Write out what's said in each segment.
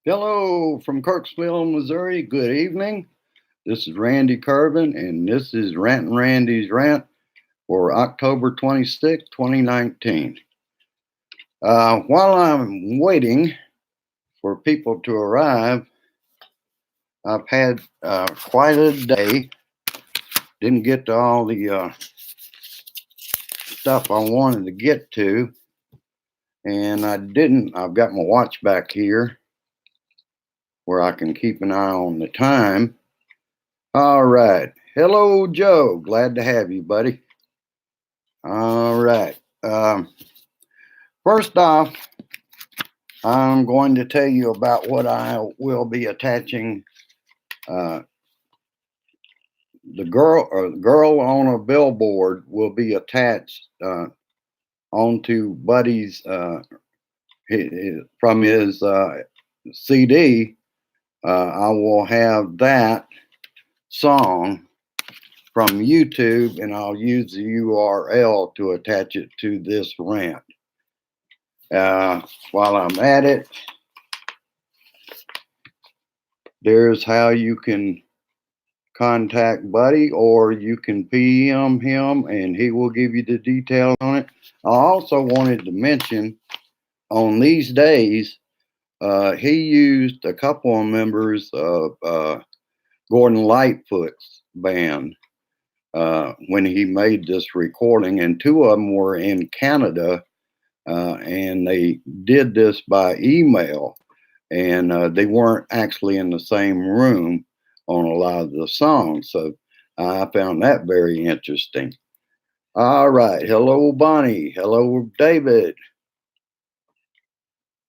Hello from Kirksville, Missouri. Good evening. This is Randy Curvin, and this is Randy's Rant for October 26, 2019. While I'm waiting for people to arrive, I've had quite a day. Didn't get to all the stuff I wanted to get to, and I didn't. I've got my watch back here where I can keep an eye on the time. All right. Hello, Joe. Glad to have you, buddy. All right. First off, I'm going to tell you about what I will be attaching. Uh, the girl on a billboard will be attached onto Buddy's from his CD. I will have that song from YouTube, and I'll use the URL to attach it to this rant. While I'm at it, there's how you can contact Buddy, or you can PM him and he will give you the details on it. I also wanted to mention on these days, he used a couple of members of Gordon Lightfoot's band when he made this recording, and two of them were in Canada, and they did this by email, and they weren't actually in the same room on a lot of the songs. So I found that very interesting. All right. Hello, Bonnie. Hello, David.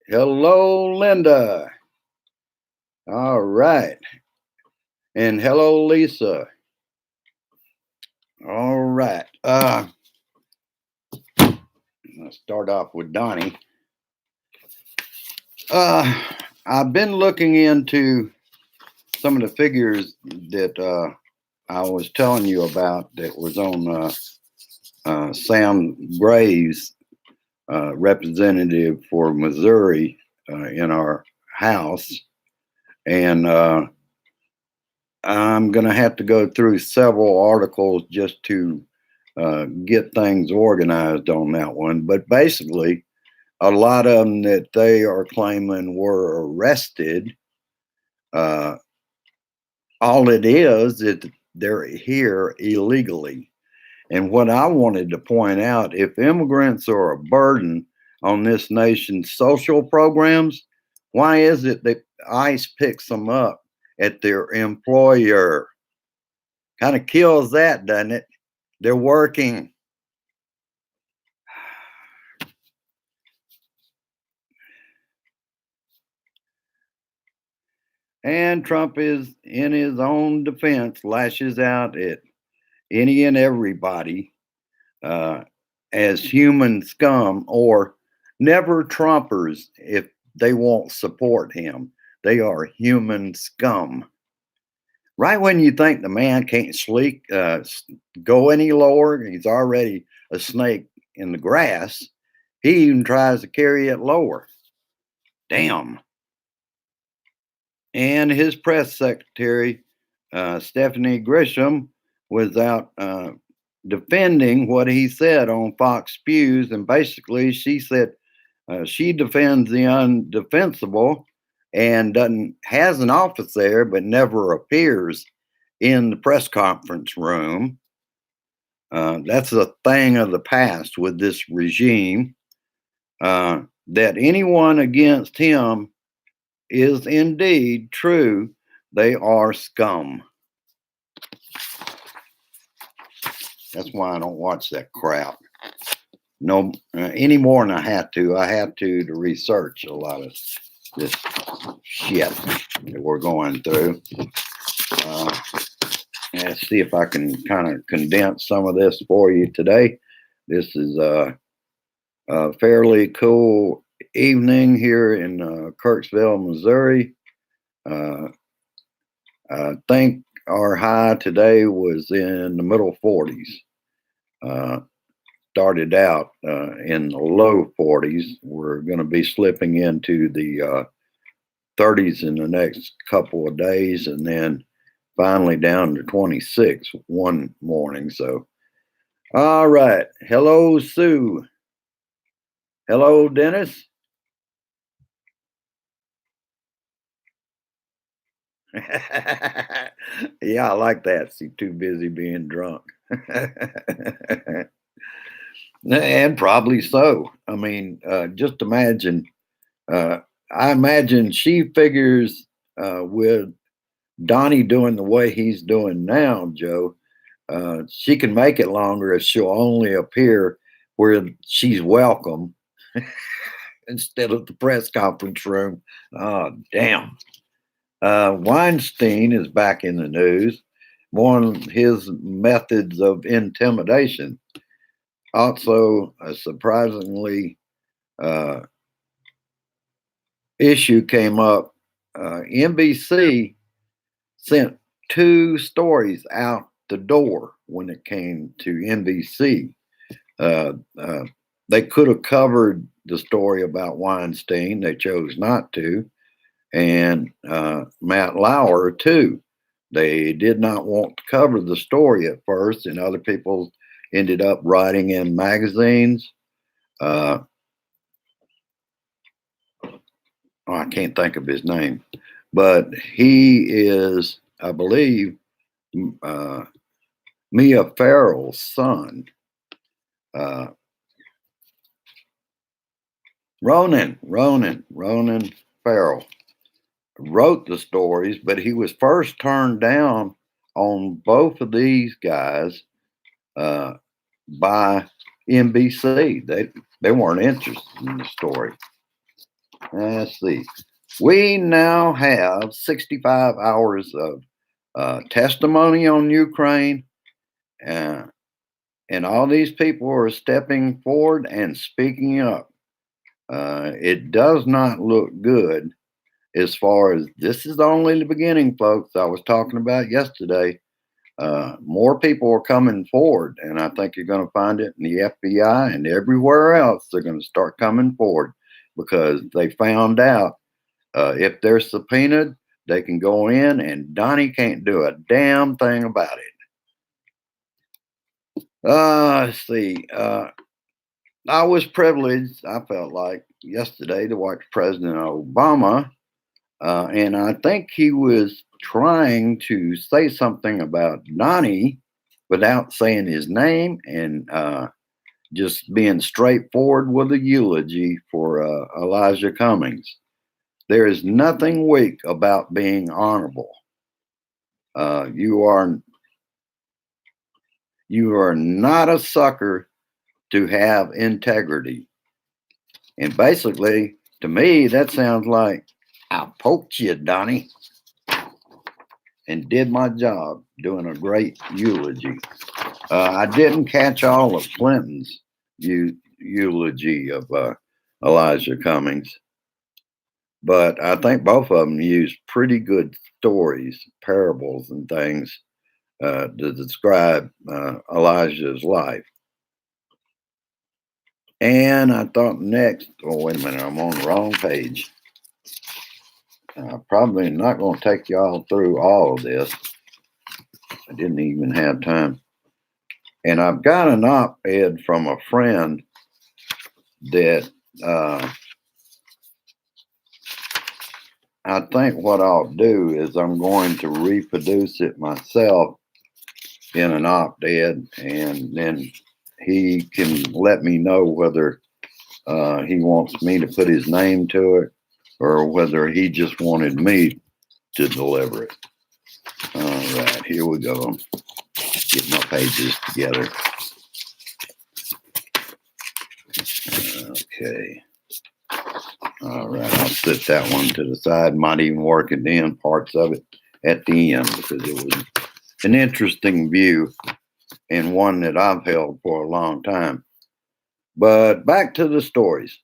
Hello, Linda. All right. And hello, Lisa. All right. Let's start off with Donnie. I've been looking into some of the figures that I was telling you about that was on Sam Graves, representative for Missouri, in our house. And I'm going to have to go through several articles just to get things organized on that one. But basically, a lot of them that they are claiming were arrested. All it is they're here illegally. And what I wanted to point out, if immigrants are a burden on this nation's social programs, why is it that ICE picks them up at their employer? Kind of kills that, doesn't it? They're working. And Trump is, in his own defense, lashes out at any and everybody as human scum, or never Trumpers if they won't support him. They are human scum. Right when you think the man can't go any lower, he's already a snake in the grass. He even tries to carry it lower. Damn. And his press secretary, Stephanie Grisham, was out defending what he said on Fox News. And basically, she said she defends the undefensible and has an office there, but never appears in the press conference room. That's a thing of the past with this regime. That anyone against him is indeed true. They are scum. That's why I don't watch that crap. No, any more than I have to. I have to research a lot of this shit that we're going through. Let's see if I can kind of condense some of this for you today. This is a fairly cool evening here in Kirksville, Missouri. I think our high today was in the middle 40s. Started out in the low 40s. We're going to be slipping into the 30s in the next couple of days, and then finally down to 26 one morning. So, all right. Hello, Sue. Hello, Dennis. Yeah, I like that. See, too busy being drunk. And probably so. I mean, just imagine. Uh, I imagine she figures with Donnie doing the way he's doing now, Joe, she can make it longer if she'll only appear where she's welcome instead of the press conference room. Oh, damn. Weinstein is back in the news. One of his methods of intimidation. Also, a surprisingly uh, issue came up. NBC sent two stories out the door when it came to NBC. Uh, uh, they could have covered the story about Weinstein. They chose not to. And Matt Lauer, too. They did not want to cover the story at first, and other people ended up writing in magazines. I can't think of his name, but he is, I believe, uh, Mia Farrell's son. Uh, Ronan Farrell wrote the stories, but he was first turned down on both of these guys by NBC. They weren't interested in the story. Let's see. We now have 65 hours of testimony on Ukraine, and all these people are stepping forward and speaking up. It does not look good as far as this is only the beginning, folks. I was talking about yesterday. More people are coming forward, and I think you're going to find it in the FBI and everywhere else. They're going to start coming forward because they found out if they're subpoenaed, they can go in, and Donnie can't do a damn thing about it. Let's see. I was privileged, I felt like, yesterday to watch President Obama, and I think he was trying to say something about Donnie without saying his name and just being straightforward with a eulogy for Elijah Cummings. There is nothing weak about being honorable. You are not a sucker to have integrity. And basically, to me, that sounds like I poked you, Donnie, and did my job doing a great eulogy. I didn't catch all of Clinton's eulogy of Elijah Cummings, but I think both of them used pretty good stories, parables, and things to describe Elijah's life. And I thought next, oh, wait a minute, I'm on the wrong page. Probably not going to take y'all through all of this. I didn't even have time. And I've got an op-ed from a friend that I think what I'll do is I'm going to reproduce it myself in an op-ed, and then he can let me know whether he wants me to put his name to it or whether he just wanted me to deliver it. All right, here we go. Get my pages together. Okay. All right, I'll set that one to the side. Might even work it in, parts of it at the end, because it was an interesting view and one that I've held for a long time. But back to the stories.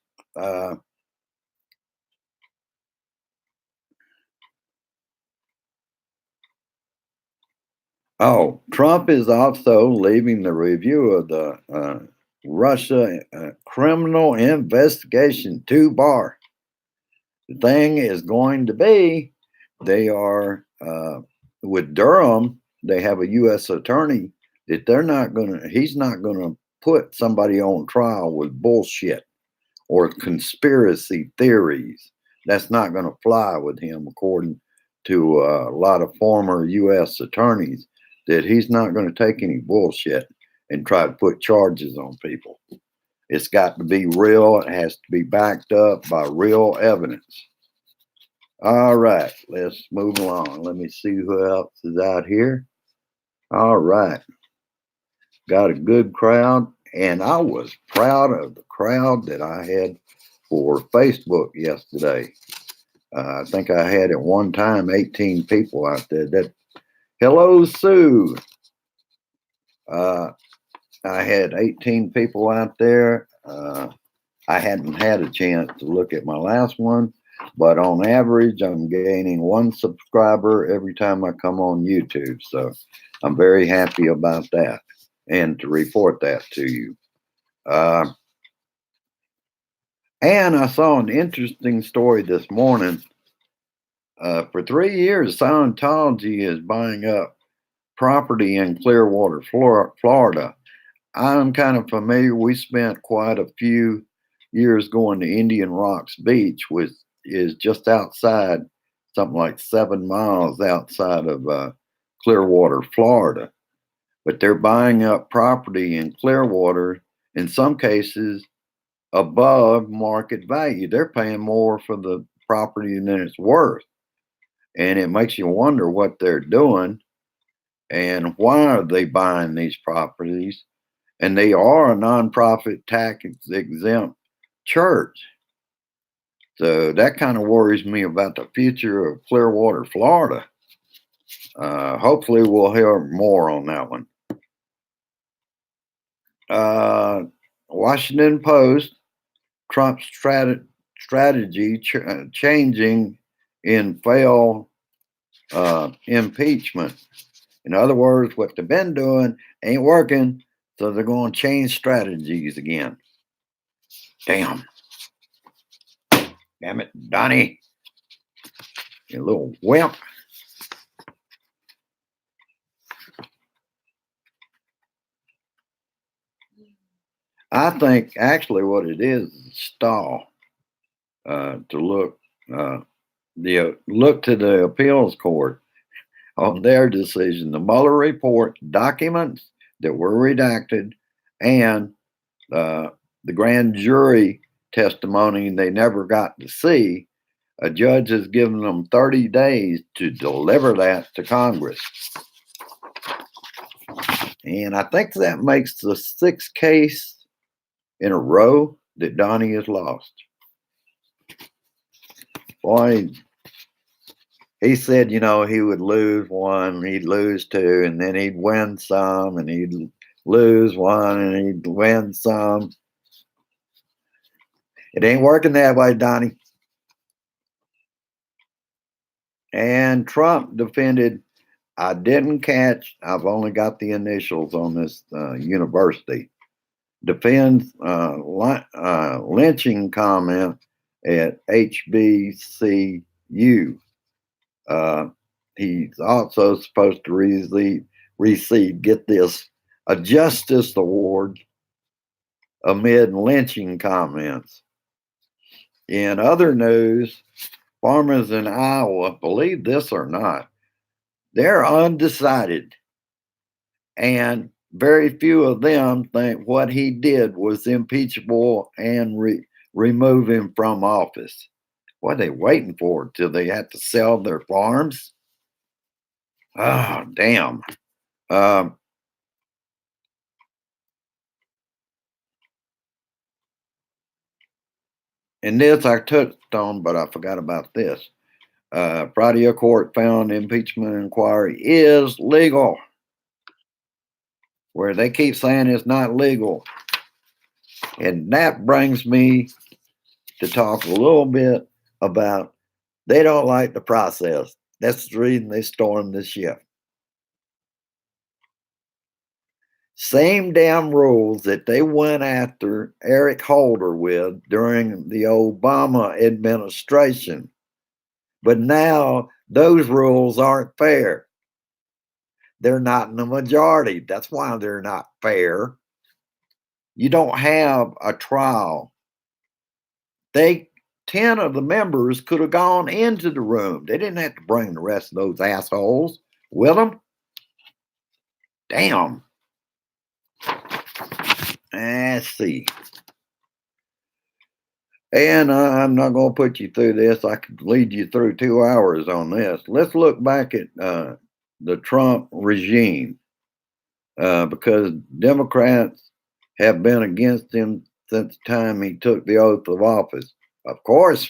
Trump is also leaving the review of the Russia criminal investigation to bar. The thing is going to be, they are, with Durham, they have a U.S. attorney that he's not going to put somebody on trial with bullshit or conspiracy theories. That's not going to fly with him, according to a lot of former U.S. attorneys, that he's not going to take any bullshit and try to put charges on people. It's got to be real. It has to be backed up by real evidence. All right, let's move along. Let me see who else is out here. All right. Got a good crowd, and I was proud of the crowd that I had for Facebook yesterday. I think I had at one time 18 people out there. Hello, Sue. I had 18 people out there. I hadn't had a chance to look at my last one, but on average, I'm gaining one subscriber every time I come on YouTube. So I'm very happy about that, and to report that to you. And I saw an interesting story this morning. For 3 years, Scientology is buying up property in Clearwater, Florida. I'm kind of familiar. We spent quite a few years going to Indian Rocks Beach, which is just outside, something like 7 miles outside of Clearwater, Florida. But they're buying up property in Clearwater, in some cases, above market value. They're paying more for the property than it's worth. And it makes you wonder what they're doing and why are they buying these properties. And they are a nonprofit tax exempt church. So that kind of worries me about the future of Clearwater, Florida. Hopefully we'll hear more on that one. Washington Post, Trump's strategy changing in failed impeachment. In other words, what they've been doing ain't working, so they're going to change strategies again. Damn it, Donnie, you little wimp. I think actually what it is stall to look to the appeals court on their decision. The Mueller report documents that were redacted and the grand jury testimony they never got to see. A judge has given them 30 days to deliver that to Congress. And I think that makes the 6th case in a row that Donnie has lost. Boy, he said, he would lose one, he'd lose two, and then he'd win some, and he'd lose one, and he'd win some. It ain't working that way, Donnie. And Trump defended, I've only got the initials on this university. Defends lynching comment at HBCU. He's also supposed to receive, get this, a Justice Award amid lynching comments. In other news, farmers in Iowa, believe this or not, they're undecided. And very few of them think what he did was impeachable and remove him from office. What are they waiting for? Till they have to sell their farms? Oh, damn. And this I touched on, but I forgot about this. Friday, a court found impeachment inquiry is legal, where they keep saying it's not legal. And that brings me to talk a little bit about they don't like the process. That's the reason they stormed the ship. Same damn rules that they went after Eric Holder with during the Obama administration. But now those rules aren't fair. They're not in the majority. That's why they're not fair. You don't have a trial. They 10 of the members could have gone into the room. They didn't have to bring the rest of those assholes with them. Damn. Let's see. And I'm not going to put you through this. I could lead you through 2 hours on this. Let's look back at the Trump regime because Democrats have been against him since the time he took the oath of office. Of course,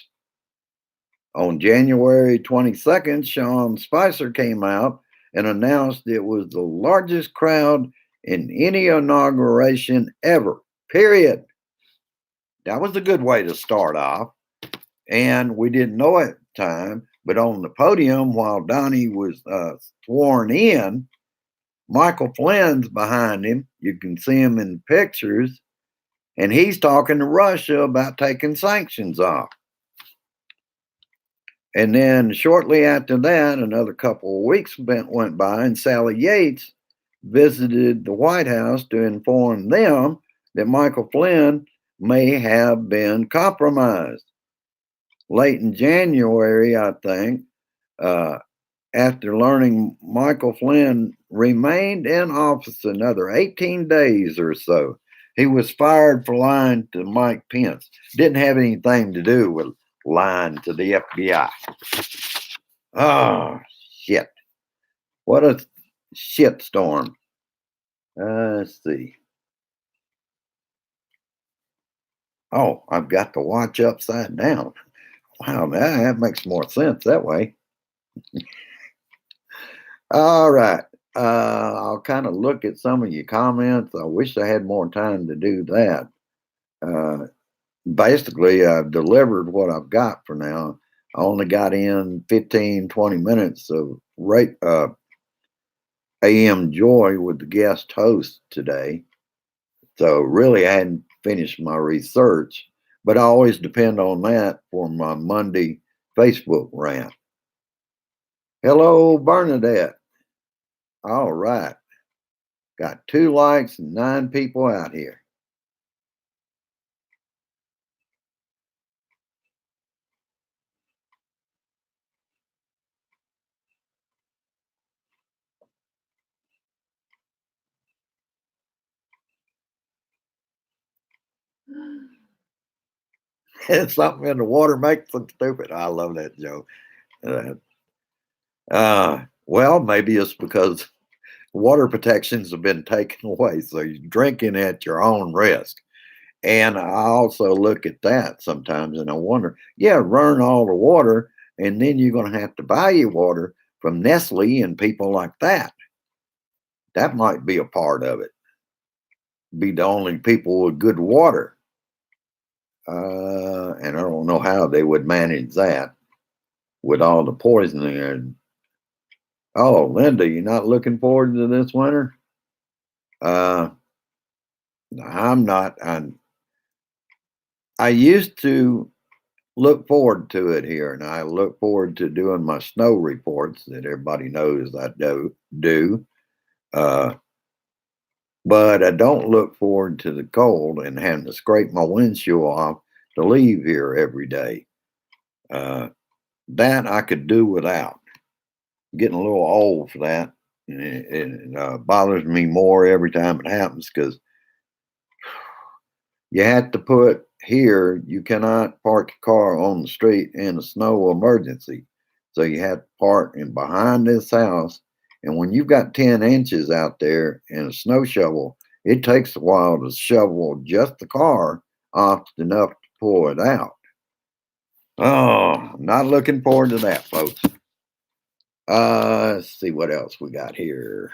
on January 22nd, Sean Spicer came out and announced it was the largest crowd in any inauguration ever, period. That was a good way to start off. And we didn't know at the time, but on the podium while Donnie was sworn in, Michael Flynn's behind him. You can see him in pictures. And he's talking to Russia about taking sanctions off. And then shortly after that, another couple of weeks went by, and Sally Yates visited the White House to inform them that Michael Flynn may have been compromised. Late in January, I think, after learning Michael Flynn remained in office another 18 days or so, he was fired for lying to Mike Pence. Didn't have anything to do with lying to the FBI. Oh, shit. What a shitstorm. Let's see. Oh, I've got the watch upside down. Wow, that makes more sense that way. All right. I'll kind of look at some of your comments. I wish I had more time to do that. Basically, I've delivered what I've got for now. I only got in 15, 20 minutes of AM Joy with the guest host today. So really, I hadn't finished my research, but I always depend on that for my Monday Facebook rant. Hello, Bernadette. All right. Got 2 likes and 9 people out here. Something in the water makes them stupid. I love that joke. Well, maybe it's because water protections have been taken away, so you're drinking at your own risk. And I also look at that sometimes and I wonder, yeah, run all the water, and then you're going to have to buy your water from Nestle and people like that. That might be a part of it. Be the only people with good water. And I don't know how they would manage that with all the poisoning. And oh, Linda, you're not looking forward to this winter? I'm not. I used to look forward to it here, and I look forward to doing my snow reports that everybody knows I do. Uh, but I don't look forward to the cold and having to scrape my windshield off to leave here every day. That I could do without. Getting a little old for that. And it bothers me more every time it happens because you have to put here, you cannot park your car on the street in a snow emergency. So you have to park in behind this house. And when you've got 10 inches out there and a snow shovel, it takes a while to shovel just the car off enough to pull it out. Oh, not looking forward to that, folks. Let's see what else we got here.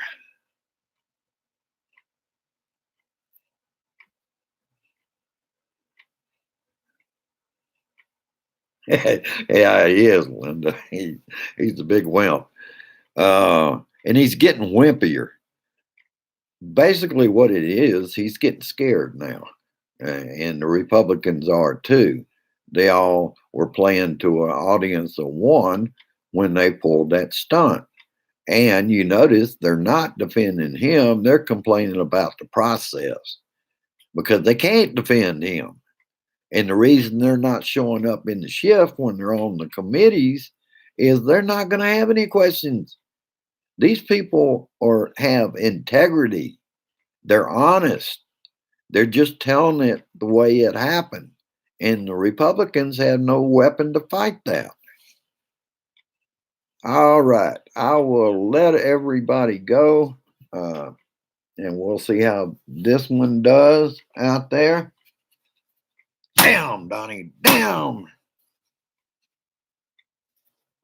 Yeah, he is, Linda. He's a big wimp. And he's getting wimpier. basically what it is, he's getting scared now. And the Republicans are too. They all were playing to an audience of one when they pulled that stunt. And you notice they're not defending him, they're complaining about the process because they can't defend him. And the reason they're not showing up in the shift when they're on the committees is they're not going to have any questions. These people have integrity. They're honest. They're just telling it the way it happened. And the Republicans have no weapon to fight that. All right. I will let everybody go. And we'll see how this one does out there. Damn, Donnie, damn.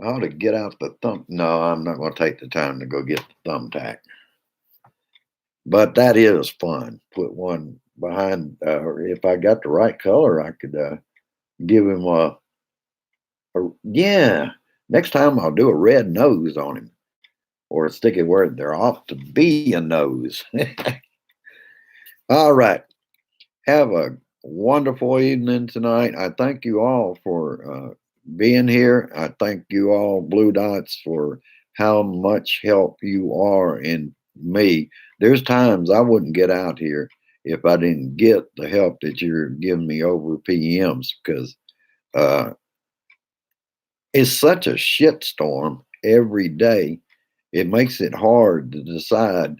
I ought to get out the thumb. No, I'm not going to take the time to go get the thumbtack. But that is fun. Put one behind. If I got the right color, I could give him yeah. Next time I'll do a red nose on him, or stick it where there ought to be a nose. All right. Have a wonderful evening tonight. I thank you all for being here. I thank you all, Blue Dots, for how much help you are in me. There's times I wouldn't get out here if I didn't get the help that you're giving me over PMs, because it's such a shitstorm every day. It makes it hard to decide.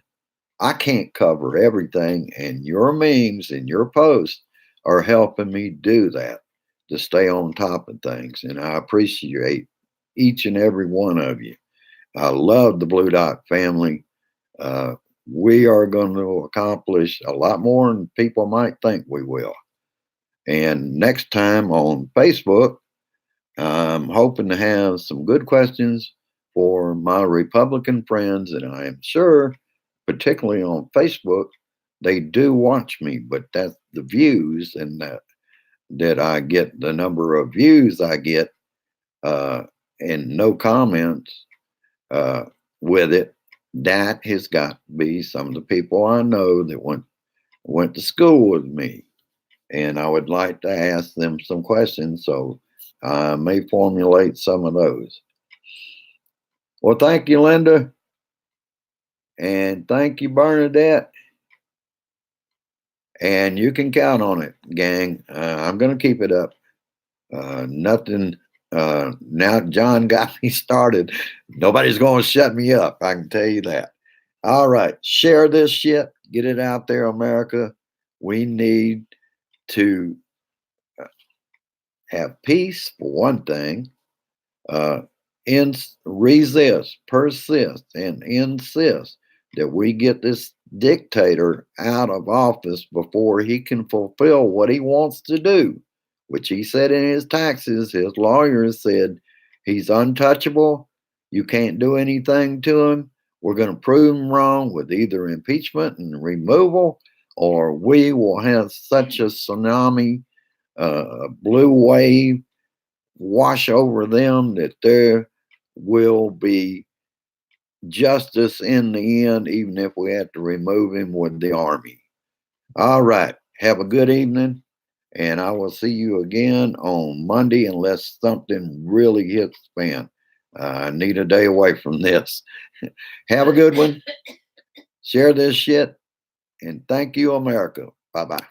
I can't cover everything, and your memes and your posts are helping me do that, to stay on top of things. And I appreciate each and every one of you. I love the Blue Dot family. We are going to accomplish a lot more than people might think we will. And next time on Facebook, I'm hoping to have some good questions for my Republican friends, and I am sure, particularly on Facebook, they do watch me, but that's the views, and that I get, the number of views I get, and no comments with it. That has got to be some of the people I know that went to school with me, and I would like to ask them some questions, so I may formulate some of those. Well, thank you, Linda, and thank you, Bernadette. And you can count on it, gang. I'm going to keep it up. Nothing. Now John got me started. Nobody's going to shut me up. I can tell you that. All right. Share this shit. Get it out there, America. We need to have peace, for one thing. Resist, persist, and insist that we get this dictator out of office before he can fulfill what he wants to do, which he said in his taxes. His lawyers said he's untouchable. You can't do anything to him. We're going to prove him wrong with either impeachment and removal, or we will have such a tsunami, blue wave wash over them that there will be justice in the end, even if we have to remove him with the army. All right. Have a good evening, and I will see you again on Monday unless something really hits the fan. I need a day away from this. Have a good one. Share this shit, and thank you, America. Bye-bye.